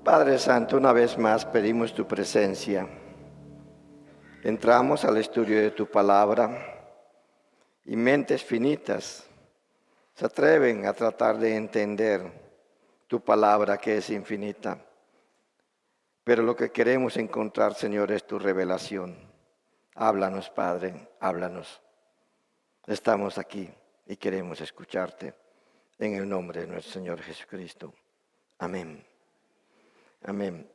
Padre Santo, una vez más pedimos tu presencia. Entramos al estudio de tu palabra y mentes finitas se atreven a tratar de entender tu palabra que es infinita. Pero lo que queremos encontrar, Señor, es tu revelación. Háblanos, Padre, háblanos. Estamos aquí y queremos escucharte en el nombre de nuestro Señor Jesucristo. Amén. Amén.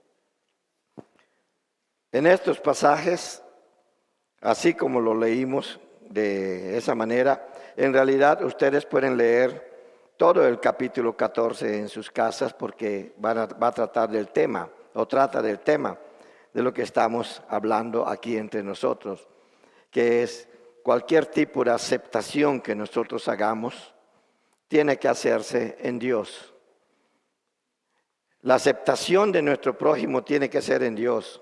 En estos pasajes, así como lo leímos de esa manera, en realidad ustedes pueden leer todo el capítulo 14 en sus casas porque va a tratar del tema, o trata del tema de lo que estamos hablando aquí entre nosotros, que es cualquier tipo de aceptación que nosotros hagamos, tiene que hacerse en Dios. La aceptación de nuestro prójimo tiene que ser en Dios.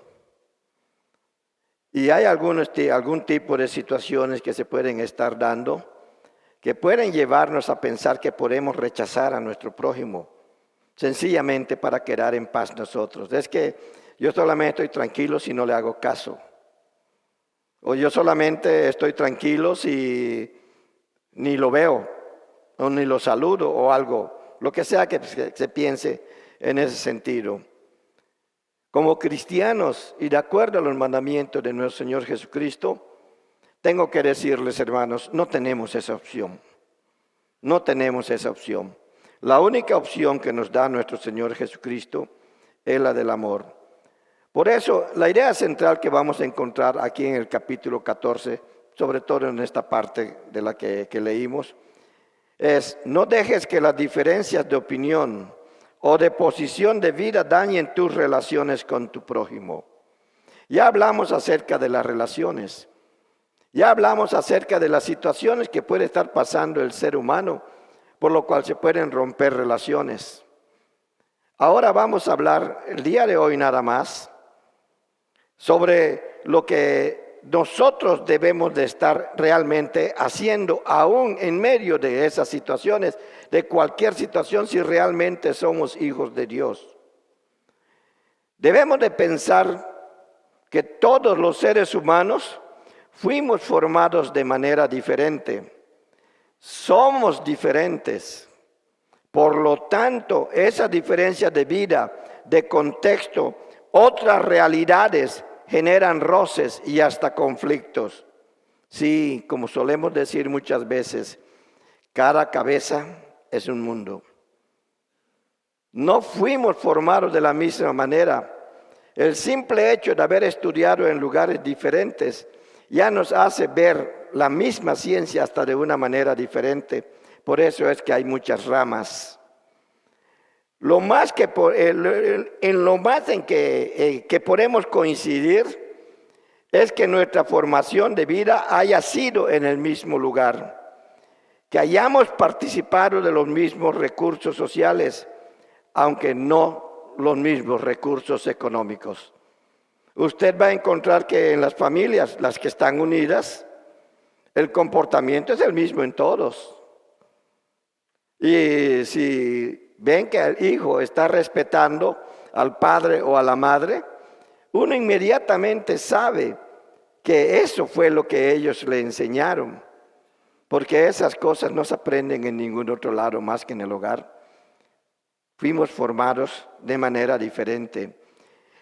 Y hay algún tipo de situaciones que se pueden estar dando que pueden llevarnos a pensar que podemos rechazar a nuestro prójimo, sencillamente para quedar en paz nosotros. Es que yo solamente estoy tranquilo si no le hago caso. O yo solamente estoy tranquilo si ni lo veo, o ni lo saludo, o algo, lo que sea que se piense en ese sentido. Como cristianos y de acuerdo a los mandamientos de nuestro Señor Jesucristo, tengo que decirles, hermanos, no tenemos esa opción. No tenemos esa opción. La única opción que nos da nuestro Señor Jesucristo es la del amor. Por eso, la idea central que vamos a encontrar aquí en el capítulo 14, sobre todo en esta parte de la que leímos, es: no dejes que las diferencias de opinión o de posición de vida dañen tus relaciones con tu prójimo. Ya hablamos acerca de las relaciones. Ya hablamos acerca de las situaciones que puede estar pasando el ser humano, por lo cual se pueden romper relaciones. Ahora vamos a hablar el día de hoy nada más sobre lo que nosotros debemos de estar realmente haciendo aún en medio de esas situaciones, de cualquier situación, si realmente somos hijos de Dios. Debemos de pensar que todos los seres humanos fuimos formados de manera diferente. Somos diferentes. Por lo tanto, esa diferencia de vida, de contexto, otras realidades generan roces y hasta conflictos. Sí, como solemos decir muchas veces, cada cabeza es un mundo. No fuimos formados de la misma manera. El simple hecho de haber estudiado en lugares diferentes ya nos hace ver la misma ciencia hasta de una manera diferente. Por eso es que hay muchas ramas. En lo más en que podemos coincidir es que nuestra formación de vida haya sido en el mismo lugar, que hayamos participado de los mismos recursos sociales, aunque no los mismos recursos económicos. Usted va a encontrar que en las familias, las que están unidas, el comportamiento es el mismo en todos. Y si ven que el hijo está respetando al padre o a la madre, uno inmediatamente sabe que eso fue lo que ellos le enseñaron, porque esas cosas no se aprenden en ningún otro lado más que en el hogar. Fuimos formados de manera diferente.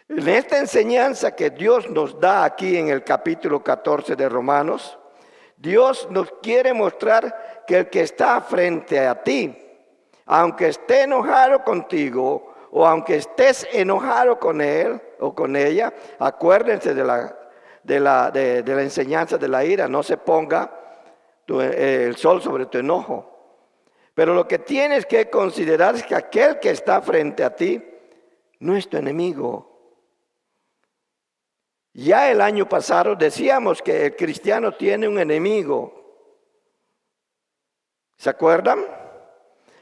En esta enseñanza que Dios nos da aquí en el capítulo 14 de Romanos, Dios nos quiere mostrar que el que está frente a ti, aunque esté enojado contigo o aunque estés enojado con él o con ella, acuérdense de la enseñanza de la ira, no se ponga el sol sobre tu enojo. Pero lo que tienes que considerar es que aquel que está frente a ti no es tu enemigo. Ya el año pasado decíamos que el cristiano tiene un enemigo. ¿Se acuerdan?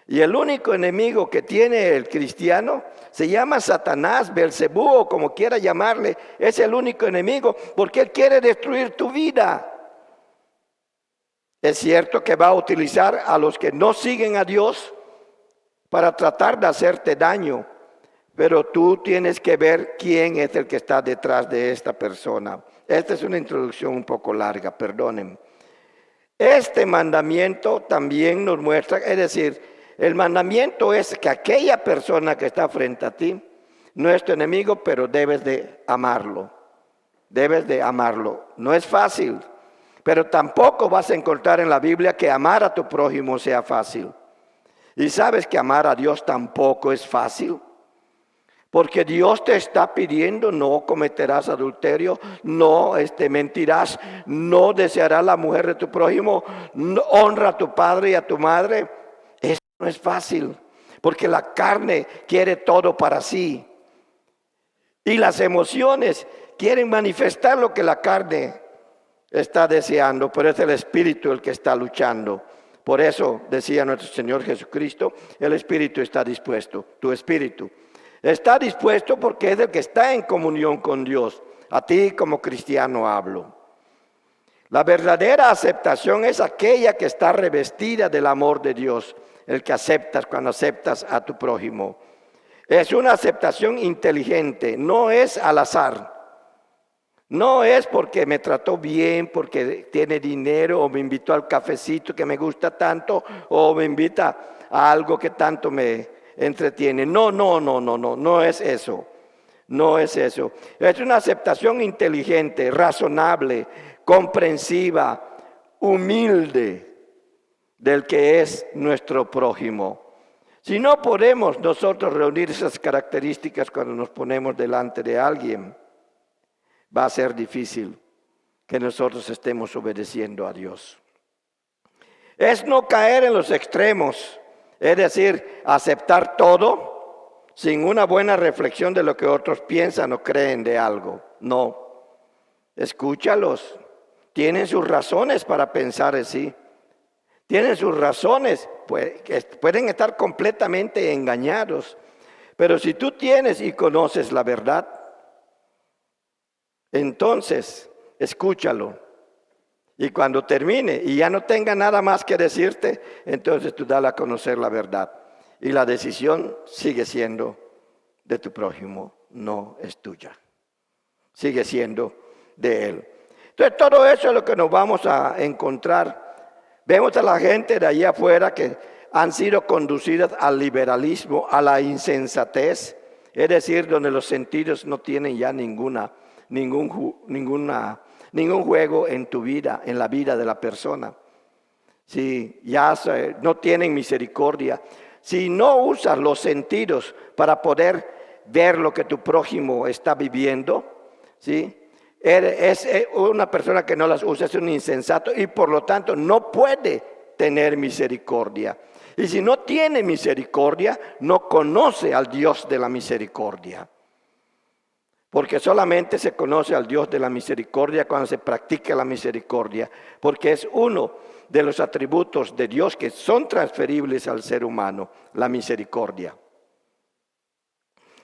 Y el único enemigo que tiene el cristiano se llama Satanás, Belcebú o como quiera llamarle. Es el único enemigo porque él quiere destruir tu vida. Es cierto que va a utilizar a los que no siguen a Dios para tratar de hacerte daño. pero tú tienes que ver quién es el que está detrás de esta persona. Esta es una introducción un poco larga, perdonen. Este mandamiento también nos muestra, es decir, el mandamiento es que aquella persona que está frente a ti no es tu enemigo, pero debes de amarlo. Debes de amarlo. No es fácil, pero tampoco vas a encontrar en la Biblia que amar a tu prójimo sea fácil. Y sabes que amar a Dios tampoco es fácil. Porque Dios te está pidiendo: no cometerás adulterio, no mentirás, no desearás la mujer de tu prójimo, no, honra a tu padre y a tu madre. Eso no es fácil, porque la carne quiere todo para sí. Y las emociones quieren manifestar lo que la carne está deseando, pero es el Espíritu el que está luchando. Por eso decía nuestro Señor Jesucristo: el Espíritu está dispuesto, tu espíritu. Está dispuesto porque es el que está en comunión con Dios. A ti como cristiano hablo. La verdadera aceptación es aquella que está revestida del amor de Dios. El que aceptas cuando aceptas a tu prójimo. Es una aceptación inteligente, no es al azar. No es porque me trató bien, porque tiene dinero, o me invitó al cafecito que me gusta tanto, o me invita a algo que tanto me entretiene. No es eso. No es eso. Es una aceptación inteligente, razonable, comprensiva, humilde del que es nuestro prójimo. Si no podemos nosotros reunir esas características cuando nos ponemos delante de alguien, va a ser difícil que nosotros estemos obedeciendo a Dios. Es no caer en los extremos. Es decir, aceptar todo sin una buena reflexión de lo que otros piensan o creen de algo. No, escúchalos. Tienen sus razones para pensar así. Tienen sus razones, pues, que pueden estar completamente engañados. Pero si tú tienes y conoces la verdad, entonces escúchalo. Y cuando termine y ya no tenga nada más que decirte, entonces tú dale a conocer la verdad. Y la decisión sigue siendo de tu prójimo, no es tuya. Sigue siendo de él. Entonces todo eso es lo que nos vamos a encontrar. Vemos a la gente de allá afuera que han sido conducidas al liberalismo, a la insensatez. Es decir, donde los sentidos no tienen ya ningún juego en tu vida, en la vida de la persona. Si ya no tienen misericordia, si no usas los sentidos para poder ver lo que tu prójimo está viviendo, ¿sí? Es una persona que no las usa, es un insensato y por lo tanto no puede tener misericordia. Y si no tiene misericordia, no conoce al Dios de la misericordia. Porque solamente se conoce al Dios de la misericordia cuando se practica la misericordia. Porque es uno de los atributos de Dios que son transferibles al ser humano, la misericordia.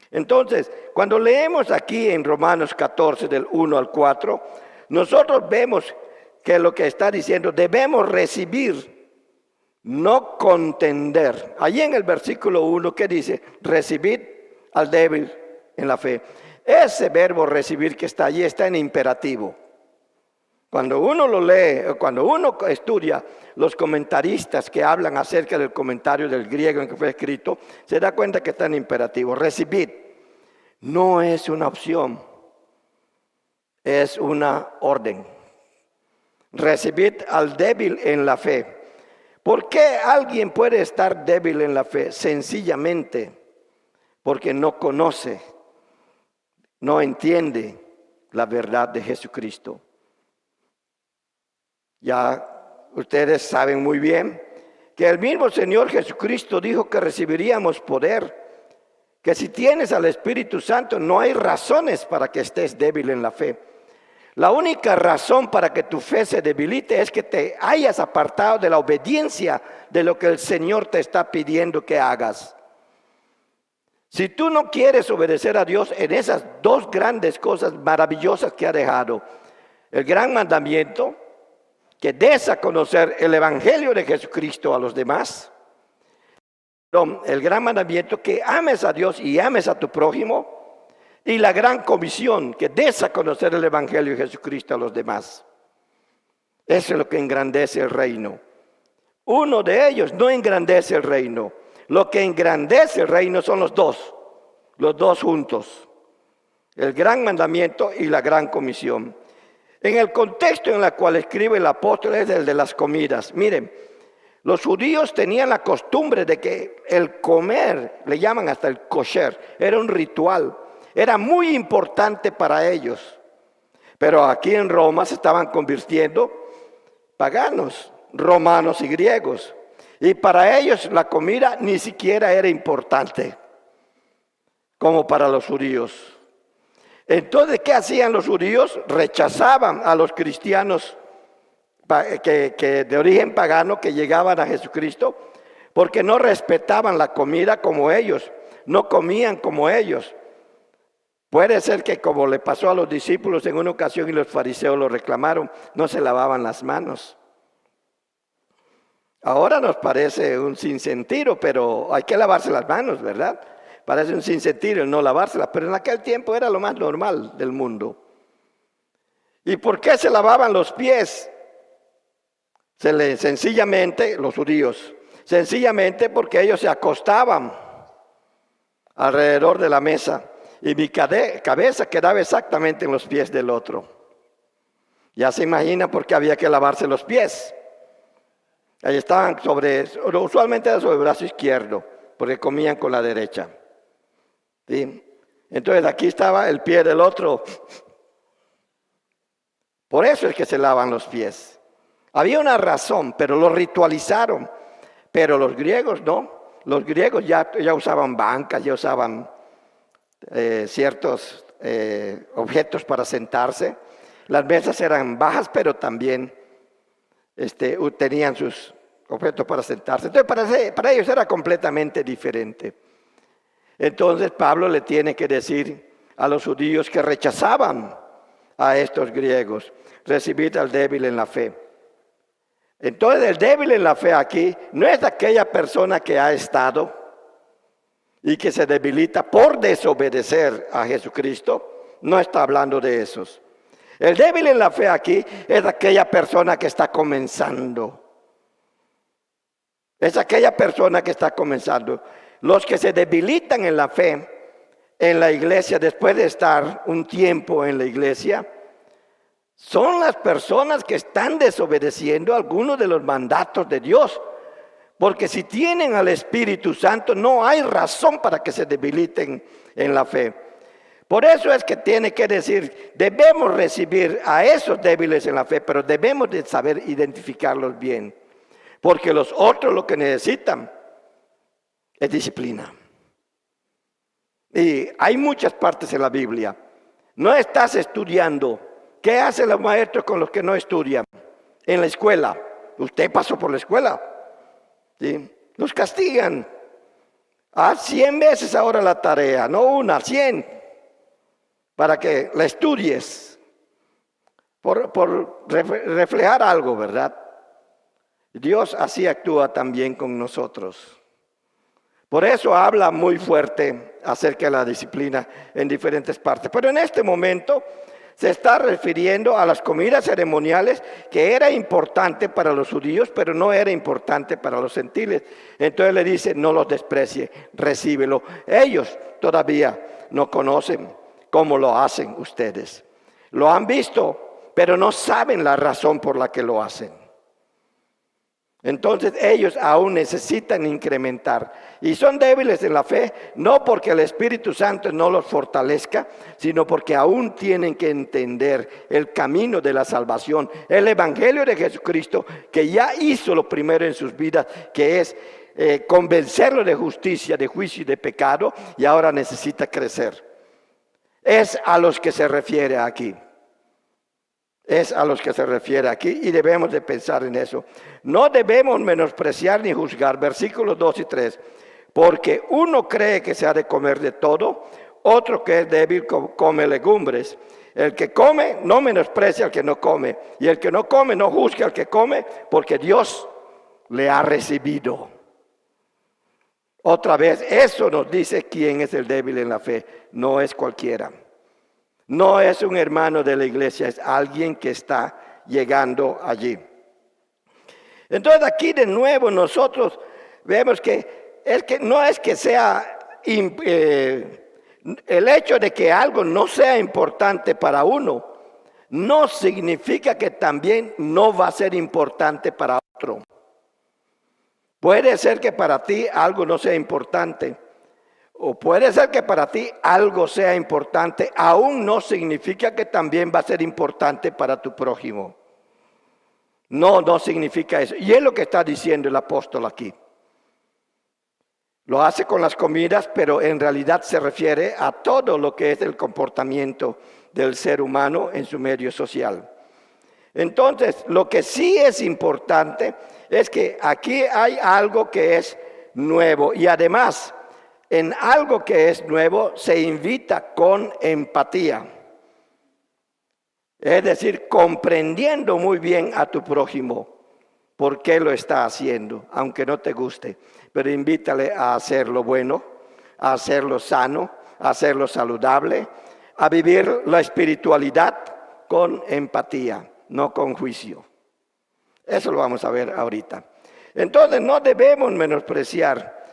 Entonces, cuando leemos aquí en Romanos 14, del 1 al 4, nosotros vemos que lo que está diciendo, debemos recibir, no contender. Allí en el versículo 1, ¿qué dice? Recibid al débil en la fe. Ese verbo recibir que está allí está en imperativo. Cuando uno lo lee, cuando uno estudia los comentaristas que hablan acerca del comentario del griego en que fue escrito, se da cuenta que está en imperativo. Recibid no es una opción, es una orden. Recibid al débil en la fe. ¿Por qué alguien puede estar débil en la fe? Sencillamente porque no conoce, no entiende la verdad de Jesucristo. Ya ustedes saben muy bien que el mismo Señor Jesucristo dijo que recibiríamos poder, que si tienes al Espíritu Santo no hay razones para que estés débil en la fe. La única razón para que tu fe se debilite es que te hayas apartado de la obediencia de lo que el Señor te está pidiendo que hagas. Si tú no quieres obedecer a Dios en esas dos grandes cosas maravillosas que ha dejado, el gran mandamiento, que des a conocer el Evangelio de Jesucristo a los demás, El gran mandamiento, que ames a Dios y ames a tu prójimo, y la gran comisión, que des a conocer el Evangelio de Jesucristo a los demás. Eso es lo que engrandece el reino. Uno de ellos no engrandece el reino. Lo que engrandece el reino son los dos juntos. El gran mandamiento y la gran comisión. En el contexto en el cual escribe el apóstol es el de las comidas. Miren, los judíos tenían la costumbre de que el comer, le llaman hasta el kosher, era un ritual, era muy importante para ellos. Pero aquí en Roma se estaban convirtiendo paganos, romanos y griegos. Y para ellos la comida ni siquiera era importante, como para los judíos. Entonces, ¿qué hacían los judíos? Rechazaban a los cristianos que de origen pagano que llegaban a Jesucristo, porque no respetaban la comida como ellos, no comían como ellos. Puede ser que, como le pasó a los discípulos en una ocasión y los fariseos lo reclamaron, no se lavaban las manos. Ahora nos parece un sinsentido, pero hay que lavarse las manos, ¿verdad? Parece un sinsentido el no lavárselas, pero en aquel tiempo era lo más normal del mundo. ¿Y por qué se lavaban los pies? Sencillamente, los judíos, sencillamente porque ellos se acostaban alrededor de la mesa y mi cabeza quedaba exactamente en los pies del otro. Ya se imagina por qué había que lavarse los pies. Ahí estaban usualmente era sobre el brazo izquierdo, porque comían con la derecha. ¿Sí? Entonces aquí estaba el pie del otro. Por eso es que se lavan los pies. Había una razón, pero lo ritualizaron. Pero los griegos no. Los griegos ya usaban bancas, ya usaban ciertos objetos para sentarse. Las mesas eran bajas, pero también tenían sus objetos para sentarse. Entonces para ellos era completamente diferente. Entonces Pablo le tiene que decir a los judíos que rechazaban a estos griegos: recibid al débil en la fe. Entonces el débil en la fe aquí no es aquella persona que ha estado y que se debilita por desobedecer a Jesucristo. No está hablando de esos. El débil en la fe aquí es aquella persona que está comenzando. Es aquella persona que está comenzando. Los que se debilitan en la fe en la iglesia después de estar un tiempo en la iglesia son las personas que están desobedeciendo algunos de los mandatos de Dios. Porque si tienen al Espíritu Santo no hay razón para que se debiliten en la fe. Por eso es que tiene que decir, debemos recibir a esos débiles en la fe, pero debemos de saber identificarlos bien. Porque los otros lo que necesitan es disciplina. Y hay muchas partes en la Biblia. No estás estudiando. ¿Qué hacen los maestros con los que no estudian? En la escuela. Usted pasó por la escuela. ¿Sí? Los castigan. Haz 100 veces ahora la tarea, no una, 100. Para que la estudies. Por reflejar algo, ¿verdad? Dios así actúa también con nosotros. Por eso habla muy fuerte acerca de la disciplina en diferentes partes. Pero en este momento se está refiriendo a las comidas ceremoniales que era importante para los judíos, pero no era importante para los gentiles. Entonces le dice, no los desprecie, recíbelo. Ellos todavía no conocen cómo lo hacen ustedes. Lo han visto, pero no saben la razón por la que lo hacen. Entonces ellos aún necesitan incrementar y son débiles en la fe, no porque el Espíritu Santo no los fortalezca, sino porque aún tienen que entender el camino de la salvación, el Evangelio de Jesucristo, que ya hizo lo primero en sus vidas, que es convencerlo de justicia, de juicio y de pecado, y ahora necesita crecer. Es a los que se refiere aquí. Es a los que se refiere aquí y debemos de pensar en eso. No debemos menospreciar ni juzgar, versículos 2 y 3, porque uno cree que se ha de comer de todo, otro que es débil come legumbres. El que come no menosprecia al que no come, y el que no come no juzgue al que come, porque Dios le ha recibido. Otra vez, eso nos dice quién es el débil en la fe. No es cualquiera. No es un hermano de la iglesia, es alguien que está llegando allí. Entonces aquí de nuevo nosotros vemos que no es que sea el hecho de que algo no sea importante para uno, no significa que también no va a ser importante para otro. Puede ser que para ti algo no sea importante, o puede ser que para ti algo sea importante, aún no significa que también va a ser importante para tu prójimo. No significa eso. Y es lo que está diciendo el apóstol aquí. Lo hace con las comidas, pero en realidad se refiere a todo lo que es el comportamiento del ser humano en su medio social. Entonces, lo que sí es importante es que aquí hay algo que es nuevo y además, en algo que es nuevo se invita con empatía. Es decir, comprendiendo muy bien a tu prójimo por qué lo está haciendo, aunque no te guste. Pero invítale a hacer lo bueno, a hacerlo sano, a hacerlo saludable, a vivir la espiritualidad con empatía, no con juicio. Eso lo vamos a ver ahorita. Entonces no debemos menospreciar.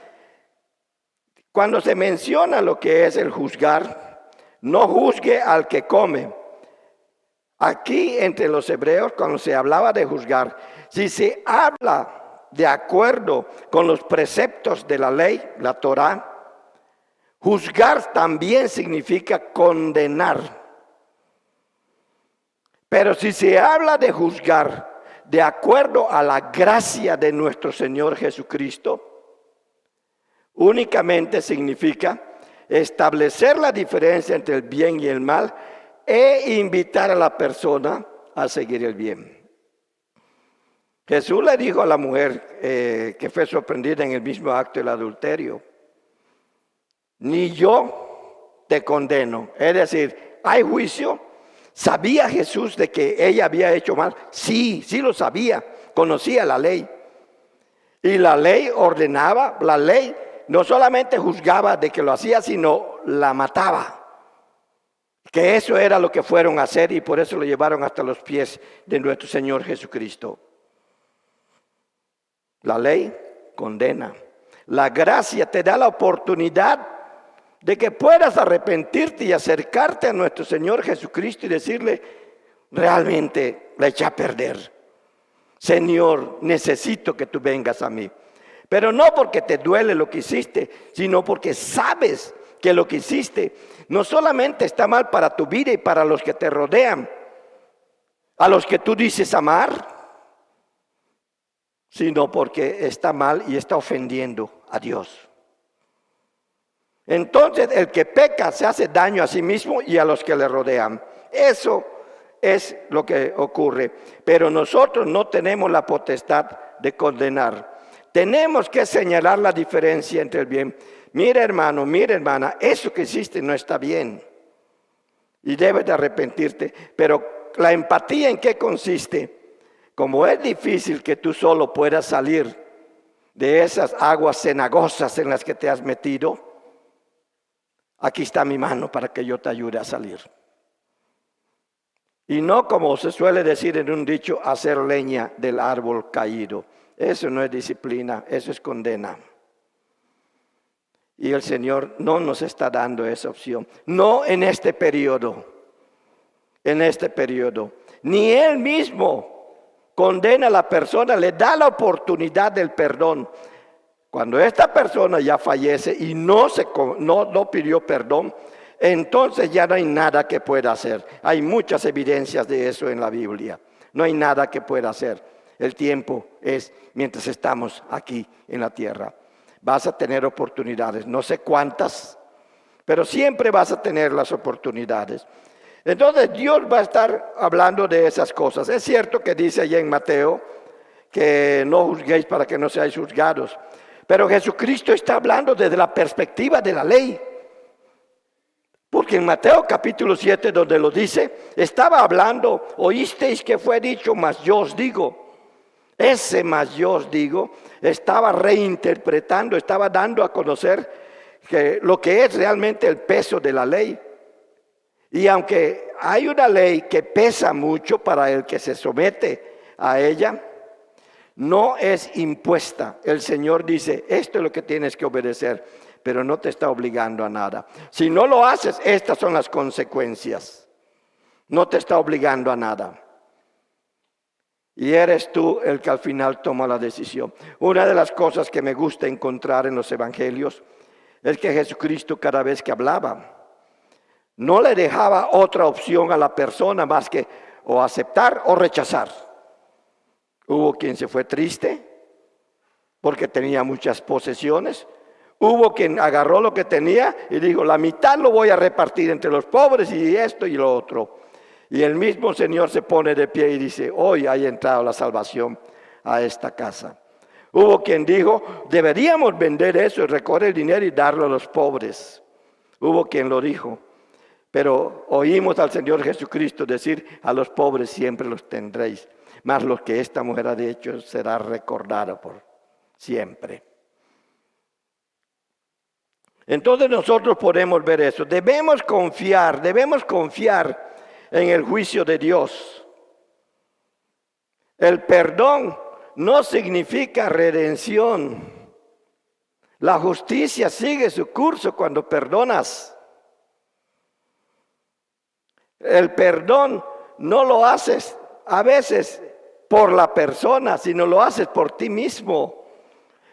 Cuando se menciona lo que es el juzgar, no juzgue al que come. Aquí entre los hebreos, cuando se hablaba de juzgar, si se habla de acuerdo con los preceptos de la ley, la Torá, juzgar también significa condenar. Pero si se habla de juzgar de acuerdo a la gracia de nuestro Señor Jesucristo, únicamente significa establecer la diferencia entre el bien y el mal e invitar a la persona a seguir el bien. Jesús le dijo a la mujer que fue sorprendida en el mismo acto del adulterio: ni yo te condeno. Es decir, ¿hay juicio? ¿Sabía Jesús de que ella había hecho mal? Sí lo sabía, conocía la ley. Y la ley ordenaba, la ley no solamente juzgaba de que lo hacía, sino la mataba. Que eso era lo que fueron a hacer y por eso lo llevaron hasta los pies de nuestro Señor Jesucristo. La ley condena. La gracia te da la oportunidad de que puedas arrepentirte y acercarte a nuestro Señor Jesucristo y decirle: realmente la eché a perder. Señor, necesito que tú vengas a mí. Pero no porque te duele lo que hiciste, sino porque sabes que lo que hiciste no solamente está mal para tu vida y para los que te rodean, a los que tú dices amar, sino porque está mal y está ofendiendo a Dios. Entonces el que peca se hace daño a sí mismo y a los que le rodean. Eso es lo que ocurre. Pero nosotros no tenemos la potestad de condenar. Tenemos que señalar la diferencia entre el bien. Mira, hermano, mira, hermana, eso que hiciste no está bien. Y debes de arrepentirte. Pero la empatía, ¿en qué consiste? Como es difícil que tú solo puedas salir de esas aguas cenagosas en las que te has metido, aquí está mi mano para que yo te ayude a salir. Y no, como se suele decir en un dicho, hacer leña del árbol caído. Eso no es disciplina, eso es condena. Y el Señor no nos está dando esa opción. No en este periodo. En este periodo. Ni Él mismo condena a la persona, le da la oportunidad del perdón. Cuando esta persona ya fallece y no pidió perdón, entonces ya no hay nada que pueda hacer. Hay muchas evidencias de eso en la Biblia. No hay nada que pueda hacer. El tiempo es mientras estamos aquí en la tierra. Vas a tener oportunidades, no sé cuántas, pero siempre vas a tener las oportunidades. Entonces Dios va a estar hablando de esas cosas. Es cierto que dice allá en Mateo que no juzguéis para que no seáis juzgados. Pero Jesucristo está hablando desde la perspectiva de la ley. Porque en Mateo capítulo 7, donde lo dice, estaba hablando: oísteis que fue dicho, mas yo os digo. Ese más yo os digo, estaba reinterpretando, estaba dando a conocer que lo que es realmente el peso de la ley. Y aunque hay una ley que pesa mucho para el que se somete a ella, no es impuesta. El Señor dice, esto es lo que tienes que obedecer, pero no te está obligando a nada. Si no lo haces, estas son las consecuencias. No te está obligando a nada. Y eres tú el que al final toma la decisión. Una de las cosas que me gusta encontrar en los evangelios es que Jesucristo, cada vez que hablaba, no le dejaba otra opción a la persona más que o aceptar o rechazar. Hubo quien se fue triste porque tenía muchas posesiones. Hubo quien agarró lo que tenía y dijo, la mitad lo voy a repartir entre los pobres y esto y lo otro. Y el mismo Señor se pone de pie y dice, hoy ha entrado la salvación a esta casa. Hubo quien dijo, deberíamos vender eso y recoger el dinero y darlo a los pobres. Hubo quien lo dijo. Pero oímos al Señor Jesucristo decir, a los pobres siempre los tendréis. Mas lo que esta mujer ha hecho será recordado por siempre. Entonces nosotros podemos ver eso. Debemos confiar en el juicio de Dios. El perdón no significa redención. La justicia sigue su curso cuando perdonas. El perdón no lo haces a veces por la persona, sino lo haces por ti mismo.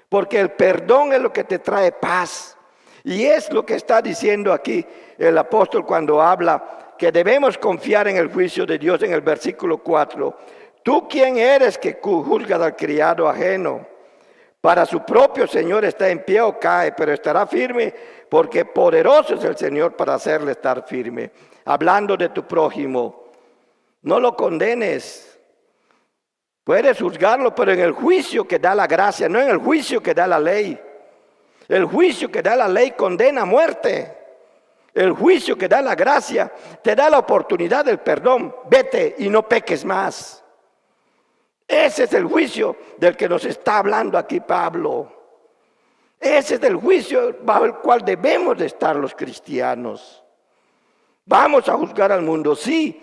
Porque el perdón es lo que te trae paz. Y es lo que está diciendo aquí el apóstol cuando habla que debemos confiar en el juicio de Dios en el versículo 4. ¿Tú quién eres que juzgas al criado ajeno? Para su propio Señor está en pie o cae, pero estará firme porque poderoso es el Señor para hacerle estar firme. Hablando de tu prójimo, no lo condenes. Puedes juzgarlo, pero en el juicio que da la gracia, no en el juicio que da la ley. El juicio que da la ley condena a muerte. El juicio que da la gracia te da la oportunidad del perdón. Vete y no peques más. Ese es el juicio del que nos está hablando aquí Pablo. Ese es el juicio bajo el cual debemos de estar los cristianos. Vamos a juzgar al mundo, sí,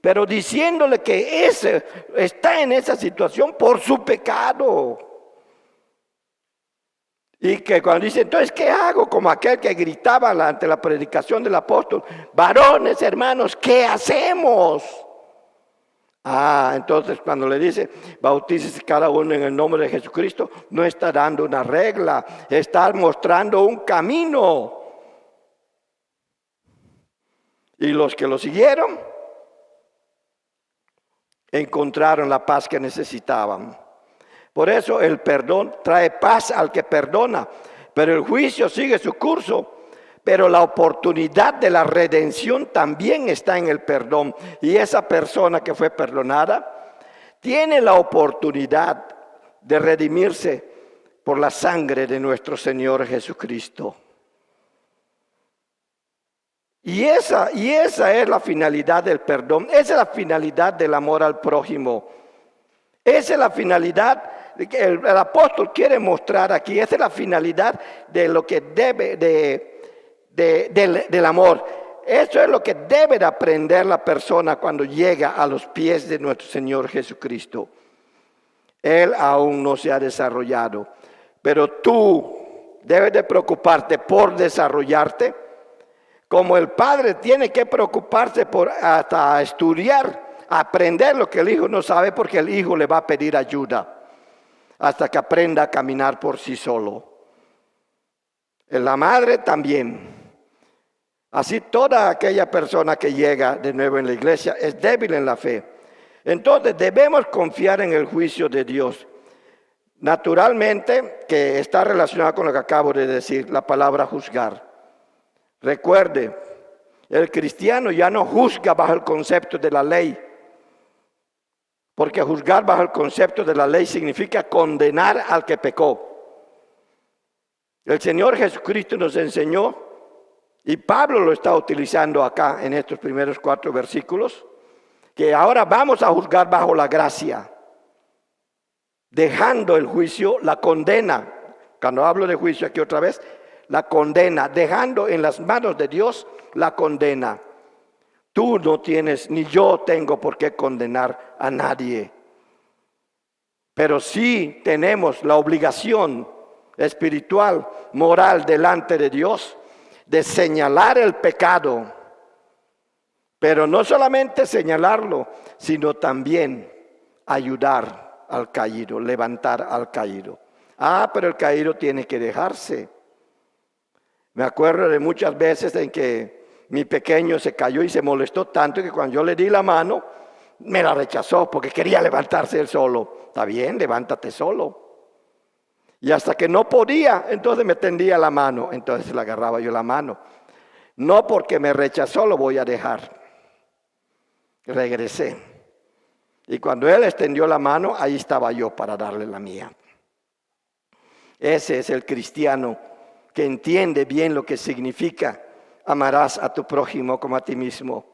pero diciéndole que ese está en esa situación por su pecado. Y que cuando dice, entonces, ¿qué hago? Como aquel que gritaba ante la predicación del apóstol, varones, hermanos, ¿qué hacemos? Entonces cuando le dice, bautícese cada uno en el nombre de Jesucristo, no está dando una regla, está mostrando un camino. Y los que lo siguieron, encontraron la paz que necesitaban. Por eso el perdón trae paz al que perdona, pero el juicio sigue su curso. Pero la oportunidad de la redención también está en el perdón. Y esa persona que fue perdonada tiene la oportunidad de redimirse por la sangre de nuestro Señor Jesucristo. Y esa es la finalidad del perdón. Esa es la finalidad del amor al prójimo. Esa es la finalidad que el apóstol quiere mostrar aquí. Esa es la finalidad de lo que debe del amor. Eso es lo que debe de aprender la persona cuando llega a los pies de nuestro Señor Jesucristo. Él aún no se ha desarrollado, pero tú debes de preocuparte por desarrollarte, como el padre tiene que preocuparse por hasta estudiar, aprender lo que el hijo no sabe, porque el hijo le va a pedir ayuda hasta que aprenda a caminar por sí solo. La madre también. Así toda aquella persona que llega de nuevo en la iglesia es débil en la fe. Entonces debemos confiar en el juicio de Dios. Naturalmente que está relacionado con lo que acabo de decir, la palabra juzgar. Recuerde, el cristiano ya no juzga bajo el concepto de la ley. Porque juzgar bajo el concepto de la ley significa condenar al que pecó. El Señor Jesucristo nos enseñó, y Pablo lo está utilizando acá en estos primeros 4 versículos, que ahora vamos a juzgar bajo la gracia. dejando el juicio, la condena. Cuando hablo de juicio aquí otra vez, la condena, dejando en las manos de Dios la condena. Tú no tienes, ni yo tengo por qué condenar a nadie. Pero sí tenemos la obligación espiritual, moral delante de Dios de señalar el pecado. Pero no solamente señalarlo, sino también ayudar al caído, levantar al caído. Pero el caído tiene que dejarse. Me acuerdo de muchas veces en que mi pequeño se cayó y se molestó tanto que cuando yo le di la mano, me la rechazó porque quería levantarse él solo. Está bien, levántate solo. Y hasta que no podía, entonces me tendía la mano, entonces le agarraba yo la mano. No porque me rechazó lo voy a dejar. Regresé. Y cuando él extendió la mano, ahí estaba yo para darle la mía. Ese es el cristiano que entiende bien lo que significa amarás a tu prójimo como a ti mismo.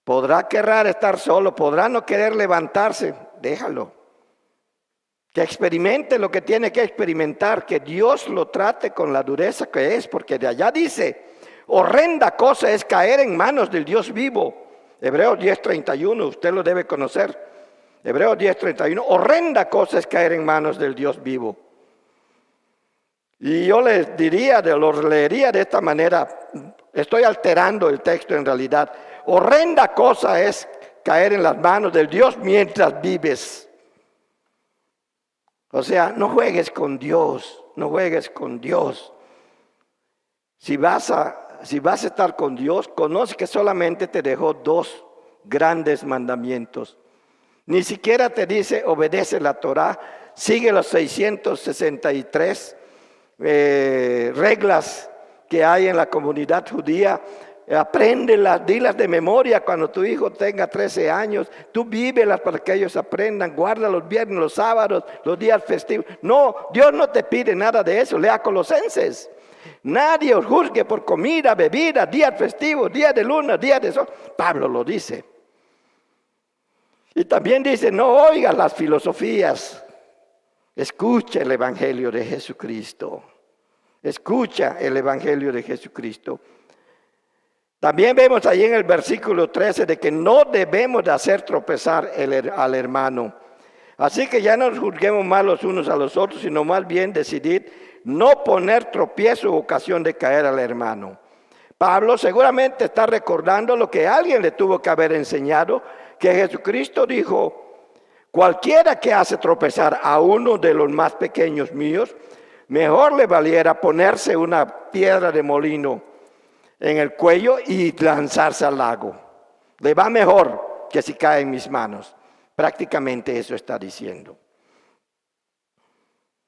Podrá querer estar solo, podrá no querer levantarse, déjalo. Que experimente lo que tiene que experimentar, que Dios lo trate con la dureza que es, porque de allá dice, horrenda cosa es caer en manos del Dios vivo. Hebreos 10:31, usted lo debe conocer. Hebreos 10:31, horrenda cosa es caer en manos del Dios vivo. Y yo les diría, lo leería de esta manera, estoy alterando el texto en realidad. Horrenda cosa es caer en las manos del Dios mientras vives. O sea, no juegues con Dios, no juegues con Dios. Si vas a estar con Dios, conoce que solamente te dejó 2 grandes mandamientos. Ni siquiera te dice obedece la Torá, sigue los 663 reglas que hay en la comunidad judía. Apréndelas, dilas de memoria cuando tu hijo tenga 13 años. Tú vívelas para que ellos aprendan. Guarda los viernes, los sábados, los días festivos. No, Dios no te pide nada de eso. Lea Colosenses. Nadie os juzgue por comida, bebida, días festivos, días de luna, días de sol. Pablo lo dice. Y también dice, no oigas las filosofías. Escucha el Evangelio de Jesucristo. Escucha el Evangelio de Jesucristo. También vemos ahí en el versículo 13 de que no debemos de hacer tropezar al hermano. Así que ya no nos juzguemos más los unos a los otros, sino más bien decidir no poner tropiezo o ocasión de caer al hermano. Pablo seguramente está recordando lo que alguien le tuvo que haber enseñado, que Jesucristo dijo, cualquiera que hace tropezar a uno de los más pequeños míos, mejor le valiera ponerse una piedra de molino en el cuello y lanzarse al lago. Le va mejor que si cae en mis manos. Prácticamente eso está diciendo.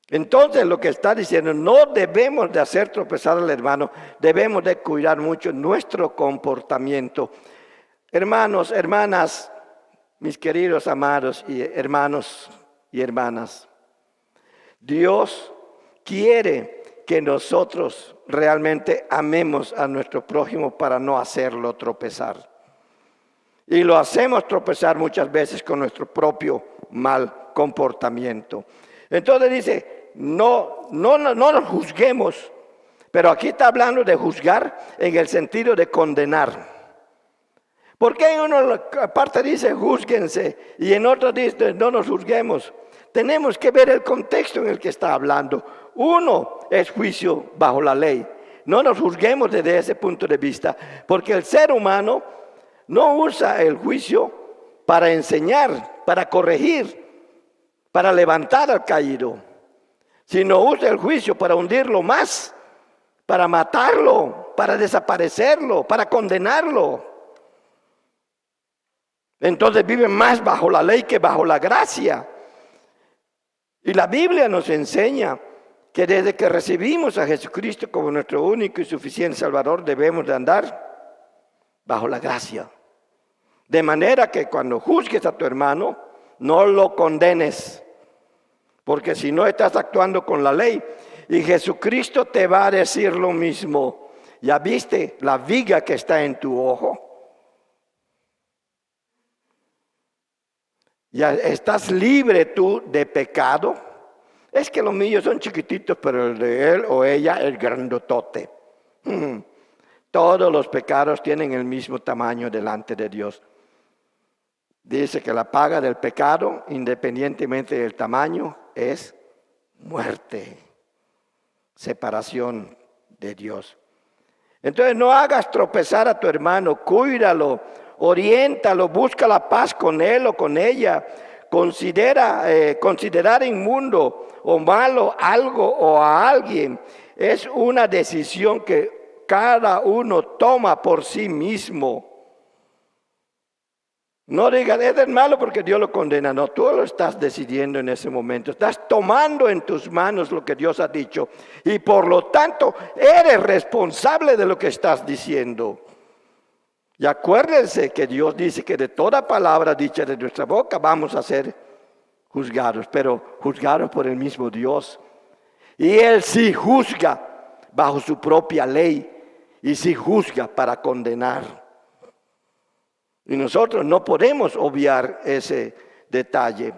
Entonces lo que está diciendo, no debemos de hacer tropezar al hermano, debemos de cuidar mucho nuestro comportamiento. Hermanos, hermanas, mis queridos amados y hermanos y hermanas, Dios quiere que nosotros realmente amemos a nuestro prójimo para no hacerlo tropezar. Y lo hacemos tropezar muchas veces con nuestro propio mal comportamiento. Entonces dice, no nos juzguemos, pero aquí está hablando de juzgar en el sentido de condenar. Porque en una parte dice júzguense y en otra dice no nos juzguemos. Tenemos que ver el contexto en el que está hablando. Uno es juicio bajo la ley. No nos juzguemos desde ese punto de vista, porque el ser humano no usa el juicio para enseñar, para corregir, para levantar al caído, sino usa el juicio para hundirlo más, para matarlo, para desaparecerlo, para condenarlo. Entonces vive más bajo la ley que bajo la gracia. Y la Biblia nos enseña que desde que recibimos a Jesucristo como nuestro único y suficiente Salvador, debemos de andar bajo la gracia. De manera que cuando juzgues a tu hermano, no lo condenes, porque si no estás actuando con la ley. Y Jesucristo te va a decir lo mismo. ¿Ya viste la viga que está en tu ojo? ¿Ya estás libre tú de pecado? Es que los míos son chiquititos, pero el de él o ella es grandotote. Todos los pecados tienen el mismo tamaño delante de Dios. Dice que la paga del pecado, independientemente del tamaño, es muerte, separación de Dios. Entonces no hagas tropezar a tu hermano, cuídalo, oriéntalo, busca la paz con él o con ella. Considerar inmundo o malo algo o a alguien es una decisión que cada uno toma por sí mismo. No digas, es malo porque Dios lo condena. No, tú lo estás decidiendo en ese momento. Estás tomando en tus manos lo que Dios ha dicho. Y por lo tanto, eres responsable de lo que estás diciendo. Y acuérdense que Dios dice que de toda palabra dicha de nuestra boca vamos a ser juzgados. Pero juzgados por el mismo Dios. Y Él sí juzga bajo su propia ley. Y sí juzga para condenar. Y nosotros no podemos obviar ese detalle.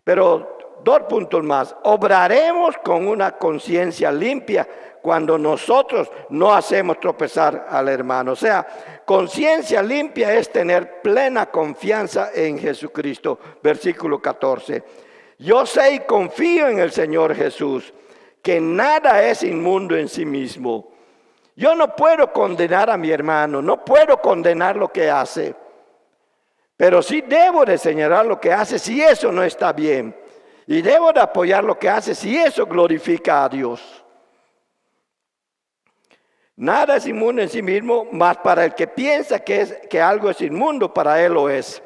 Pero 2 puntos más. Obraremos con una conciencia limpia cuando nosotros no hacemos tropezar al hermano. O sea, conciencia limpia es tener plena confianza en Jesucristo. Versículo 14. Yo sé y confío en el Señor Jesús, que nada es inmundo en sí mismo. Yo no puedo condenar a mi hermano, no puedo condenar lo que hace. Pero sí debo de señalar lo que hace si eso no está bien. Y debo de apoyar lo que hace si eso glorifica a Dios. Nada es inmundo en sí mismo, más para el que piensa que algo es inmundo, para él lo es.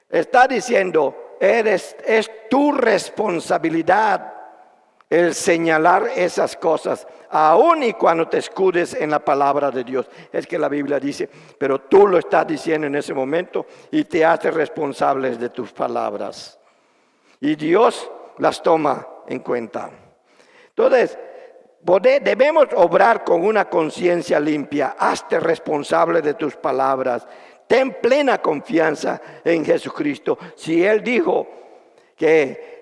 Está diciendo, es tu responsabilidad el señalar esas cosas, aun y cuando te escudes en la palabra de Dios. Es que la Biblia dice, pero tú lo estás diciendo en ese momento y te haces responsable de tus palabras. Y Dios las toma en cuenta. Entonces, debemos obrar con una conciencia limpia. Hazte responsable de tus palabras. Ten plena confianza en Jesucristo. Si Él dijo que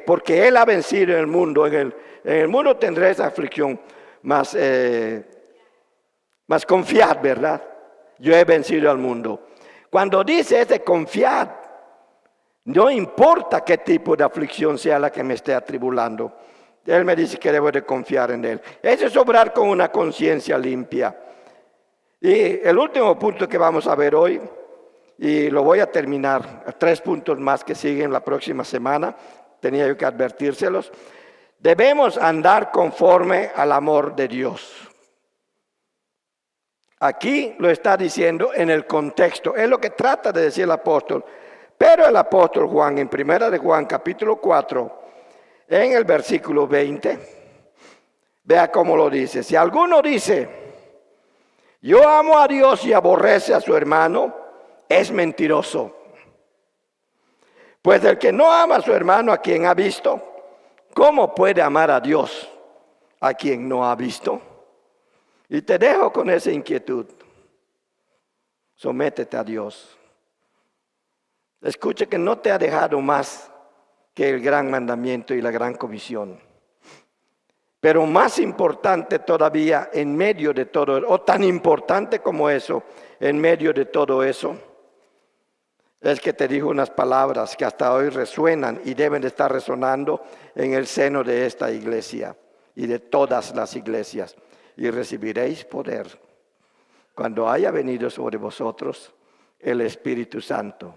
porque Él ha vencido el mundo, en el mundo tendréis aflicción, más confiad, ¿verdad? Yo he vencido al mundo. Cuando dice ese confiad, no importa qué tipo de aflicción sea la que me esté atribulando. Él me dice que debo de confiar en Él. Eso es obrar con una conciencia limpia. Y el último punto que vamos a ver hoy, y lo voy a terminar, 3 puntos más que siguen la próxima semana, tenía yo que advertírselos. Debemos andar conforme al amor de Dios. Aquí lo está diciendo en el contexto, es lo que trata de decir el apóstol. Pero el apóstol Juan, en 1 de Juan capítulo 4, en el versículo 20, vea cómo lo dice. Si alguno dice, yo amo a Dios y aborrece a su hermano, es mentiroso. Pues el que no ama a su hermano a quien ha visto, ¿cómo puede amar a Dios a quien no ha visto? Y te dejo con esa inquietud. Sométete a Dios. Escuche que no te ha dejado más que el gran mandamiento y la gran comisión. Pero más importante todavía en medio de todo, o tan importante como eso, en medio de todo eso, es que te dijo unas palabras que hasta hoy resuenan y deben de estar resonando en el seno de esta iglesia y de todas las iglesias. Y recibiréis poder cuando haya venido sobre vosotros el Espíritu Santo.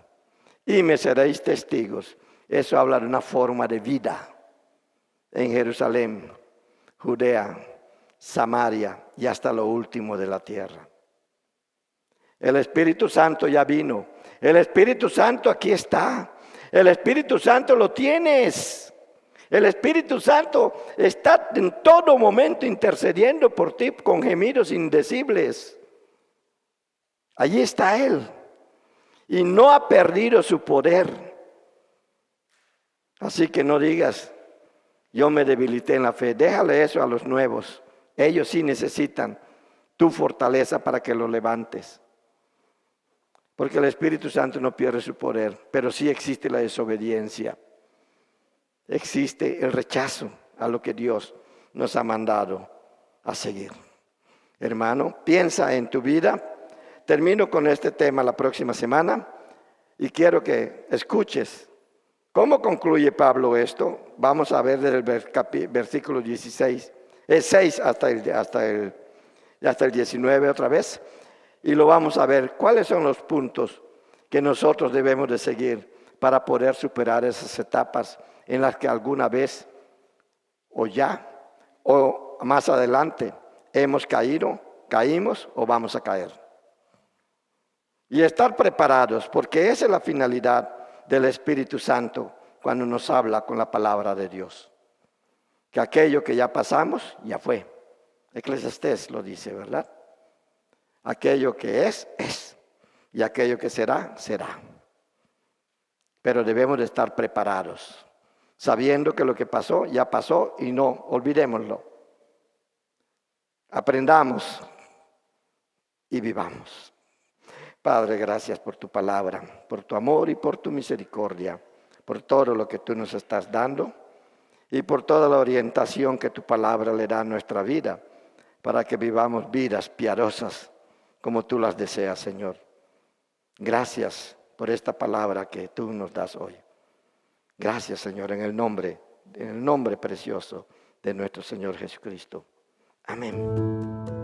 Y me seréis testigos. Eso habla de una forma de vida en Jerusalén, Judea, Samaria y hasta lo último de la tierra. El Espíritu Santo ya vino. El Espíritu Santo aquí está. El Espíritu Santo lo tienes. El Espíritu Santo está en todo momento intercediendo por ti con gemidos indecibles. Allí está Él. Y no ha perdido su poder. Así que no digas, yo me debilité en la fe. Déjale eso a los nuevos. Ellos sí necesitan tu fortaleza para que lo levantes. Porque el Espíritu Santo no pierde su poder, pero sí existe la desobediencia. Existe el rechazo a lo que Dios nos ha mandado a seguir. Hermano, piensa en tu vida. Termino con este tema la próxima semana y quiero que escuches cómo concluye Pablo esto. Vamos a ver desde el versículo 16, 6 hasta el 19 otra vez. Y lo vamos a ver cuáles son los puntos que nosotros debemos de seguir para poder superar esas etapas en las que alguna vez o ya o más adelante caímos o vamos a caer. Y estar preparados, porque esa es la finalidad del Espíritu Santo cuando nos habla con la palabra de Dios. Que aquello que ya pasamos, ya fue. Eclesiastés lo dice, ¿verdad? Aquello que es. Y aquello que será. Pero debemos de estar preparados, sabiendo que lo que pasó, ya pasó y no olvidémoslo. Aprendamos y vivamos. Padre, gracias por tu palabra, por tu amor y por tu misericordia, por todo lo que tú nos estás dando y por toda la orientación que tu palabra le da a nuestra vida, para que vivamos vidas piadosas como tú las deseas, Señor. Gracias por esta palabra que tú nos das hoy. Gracias, Señor, en el nombre precioso de nuestro Señor Jesucristo. Amén.